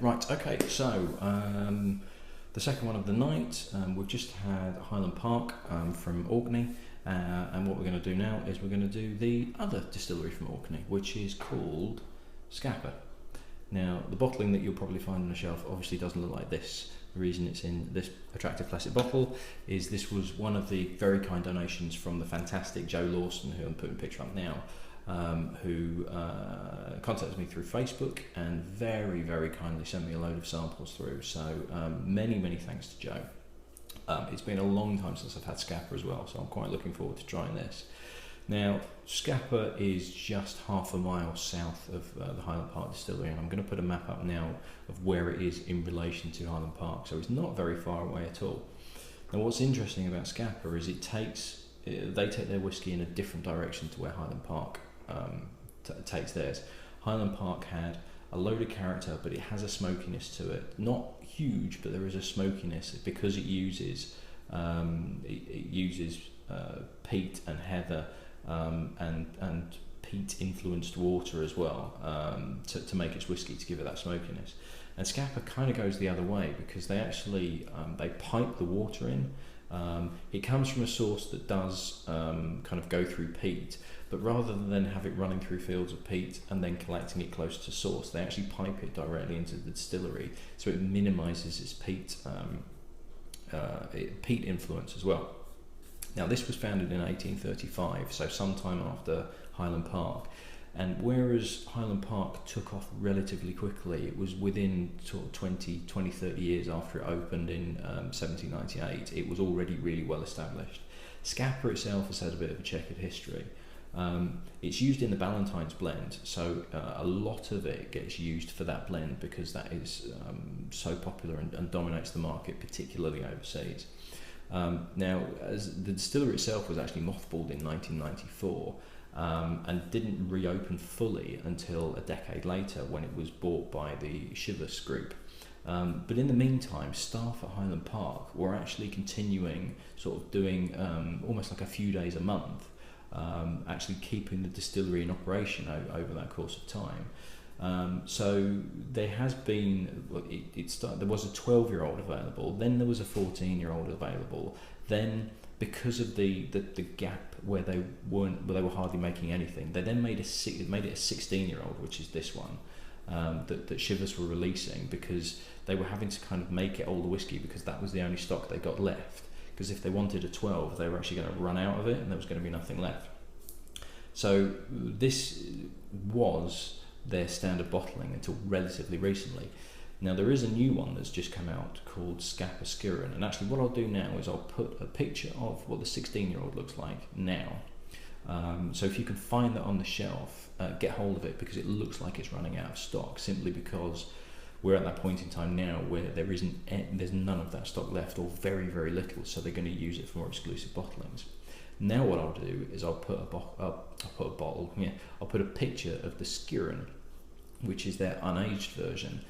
right, okay, so the second one of the night, we've just had Highland Park from Orkney, and what we're going to do now is we're going to do the other distillery from Orkney, which is called Scapa. Now, the bottling that you'll probably find on the shelf obviously doesn't look like this. The reason it's in this attractive plastic bottle is this was one of the very kind donations from the fantastic Joe Lawson, who I'm putting a picture up now, who contacted me through Facebook and very, very kindly sent me a load of samples through. So many, many thanks to Joe. It's been a long time since I've had Scapa as well, so I'm quite looking forward to trying this. Now, Scapa is just half a mile south of the Highland Park Distillery, and I'm going to put a map up now of where it is in relation to Highland Park, so it's not very far away at all. Now, what's interesting about Scapa is they take their whisky in a different direction to where Highland Park takes theirs. Highland Park had a load of character, but it has a smokiness to it. Not huge, but there is a smokiness because it uses peat and heather and peat influenced water as well to make its whisky, to give it that smokiness. And Scapa kind of goes the other way because they actually they pipe the water in. It comes from a source that does kind of go through peat, but rather than have it running through fields of peat and then collecting it close to source, they actually pipe it directly into the distillery, so it minimises its peat influence as well. Now, this was founded in 1835, so sometime after Highland Park, and whereas Highland Park took off relatively quickly, it was within sort of 20, 30 years after it opened in 1798, it was already really well established. Scapa itself has had a bit of a checkered history. It's used in the Ballantine's blend, so a lot of it gets used for that blend because that is so popular and dominates the market, particularly overseas. Now, as the distillery itself was actually mothballed in 1994 and didn't reopen fully until a decade later when it was bought by the Chivas group. But in the meantime, staff at Highland Park were actually continuing sort of doing almost like a few days a month, actually keeping the distillery in operation over that course of time. So there has been, there was a 12-year-old available, then there was a 14-year-old available, then because of the gap where they were hardly making anything, they then made it a 16-year-old, which is this one, that Chivas were releasing because they were having to kind of make it older whiskey because that was the only stock they got left. Because if they wanted a 12, they were actually going to run out of it and there was going to be nothing left. So this was their standard bottling until relatively recently. Now, there is a new one that's just come out called Scapa Skiren, and actually what I'll do now is I'll put a picture of what the 16-year-old looks like now. So if you can find that on the shelf, get hold of it because it looks like it's running out of stock, simply because we're at that point in time now where there's none of that stock left, or very, very little, so they're going to use it for more exclusive bottlings. Now what I'll do is I'll put a picture of the Skiren, which is their unaged version,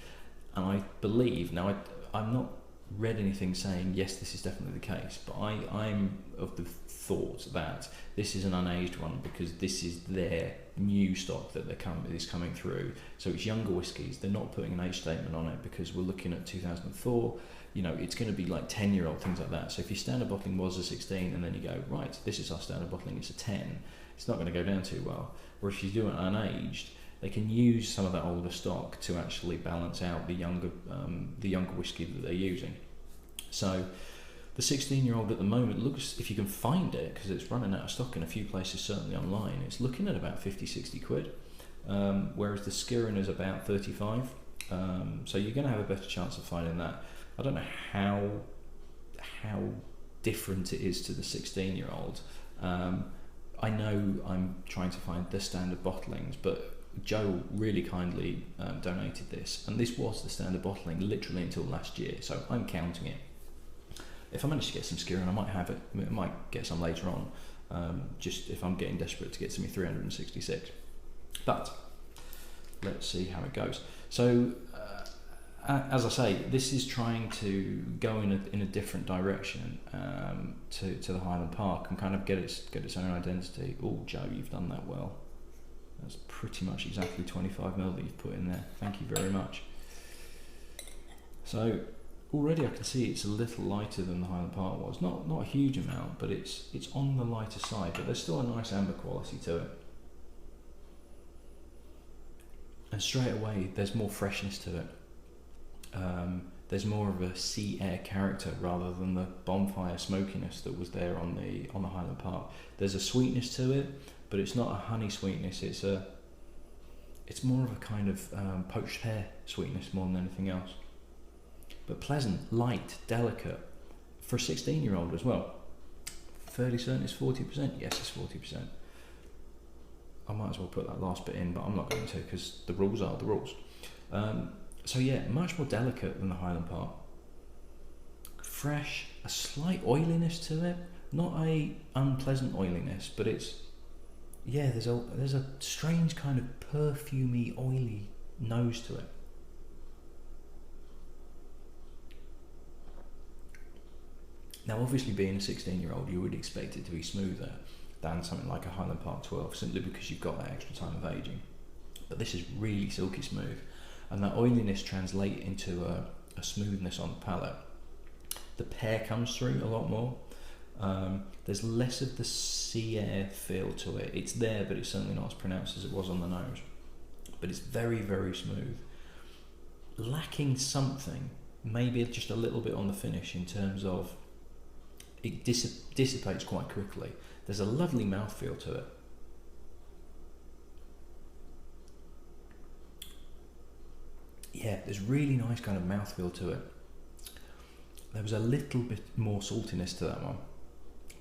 and I believe, now I'm not read anything saying yes this is definitely the case, but I'm of the thought that this is an unaged one because this is their new stock that is coming through. So it's younger whiskies. They're not putting an age statement on it because we're looking at 2004. You know, it's going to be like 10-year-old, things like that. So if your standard bottling was a 16 and then you go, right, this is our standard bottling, it's a 10, it's not going to go down too well. Or if you do it unaged, they can use some of that older stock to actually balance out the younger whiskey that they're using. So the 16-year-old at the moment looks, if you can find it, because it's running out of stock in a few places, certainly online, it's looking at about 50-60 quid, whereas the Skiren is about 35. So you're going to have a better chance of finding that. I don't know how different it is to the 16-year-old. I know I'm trying to find the standard bottlings, but Joe really kindly donated this, and this was the standard bottling literally until last year, so I'm counting it. If I manage to get some Skiren, I might have it. I might get some later on, just if I'm getting desperate to get some 366. But let's see how it goes. So as I say, this is trying to go in a different direction to the Highland Park and kind of get its own identity. Oh, Joe, you've done that well. That's pretty much exactly 25 ml that you've put in there. Thank you very much. So already I can see it's a little lighter than the Highland Park was. Not a huge amount, but it's on the lighter side, but there's still a nice amber quality to it. And straight away there's more freshness to it. There's more of a sea air character rather than the bonfire smokiness that was there on the Highland Park. There's a sweetness to it, but it's not a honey sweetness. It's more of a kind of poached pear sweetness more than anything else. But pleasant, light, delicate for a 16-year-old as well. Fairly certain it's 40%. Yes, it's 40%. I might as well put that last bit in, but I'm not going to because the rules are the rules. So yeah, much more delicate than the Highland Park. Fresh, a slight oiliness to it, not a unpleasant oiliness, but it's, yeah, there's a strange kind of perfumey, oily nose to it. Now obviously being a 16-year-old, you would expect it to be smoother than something like a Highland Park 12, simply because you've got that extra time of aging. But this is really silky smooth, and that oiliness translates into a smoothness on the palate. The pear comes through a lot more. There's less of the sea air feel to it. It's there, but it's certainly not as pronounced as it was on the nose. But it's very, very smooth. Lacking something, maybe just a little bit on the finish in terms of it dissipates quite quickly. There's a lovely mouthfeel to it. Yeah, there's really nice kind of mouthfeel to it. There was a little bit more saltiness to that one,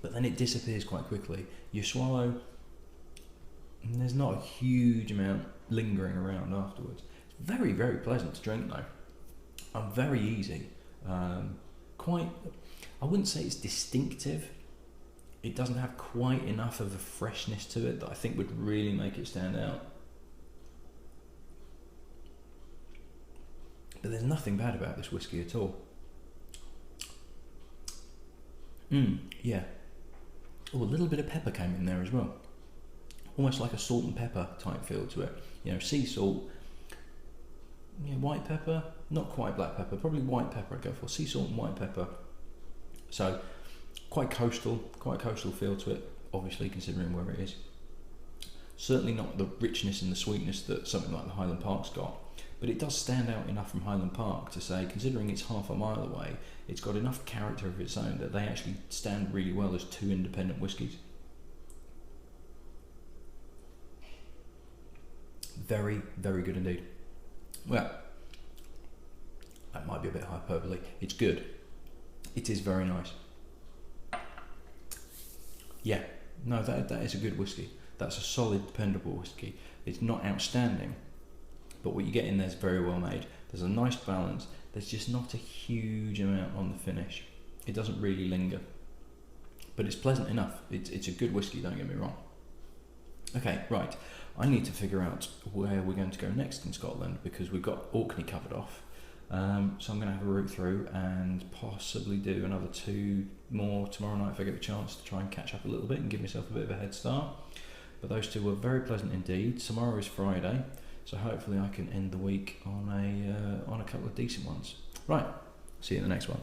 but then it disappears quite quickly. You swallow, and there's not a huge amount lingering around afterwards. It's very, very pleasant to drink though. And very easy. Quite, I wouldn't say it's distinctive. It doesn't have quite enough of a freshness to it that I think would really make it stand out. But there's nothing bad about this whiskey at all. Yeah. Oh, a little bit of pepper came in there as well. Almost like a salt and pepper type feel to it. You know, sea salt, yeah, white pepper, not quite black pepper, probably white pepper I'd go for. Sea salt and white pepper. So, quite coastal feel to it, obviously considering where it is. Certainly not the richness and the sweetness that something like the Highland Park's got, but it does stand out enough from Highland Park to say, considering it's half a mile away, it's got enough character of its own that they actually stand really well as two independent whiskies. Very, very good indeed. Well, that might be a bit hyperbole. It's good. It is very nice. Yeah, no, that is a good whiskey. That's a solid, dependable whiskey. It's not outstanding, but what you get in there is very well made. There's a nice balance. There's just not a huge amount on the finish. It doesn't really linger, but it's pleasant enough. It's a good whiskey, don't get me wrong. Okay, right. I need to figure out where we're going to go next in Scotland, because we've got Orkney covered off. So I'm going to have a route through and possibly do another 2 more tomorrow night if I get a chance to try and catch up a little bit and give myself a bit of a head start. But those 2 were very pleasant indeed. Tomorrow is Friday, so hopefully I can end the week on a couple of decent ones. Right, see you in the next one.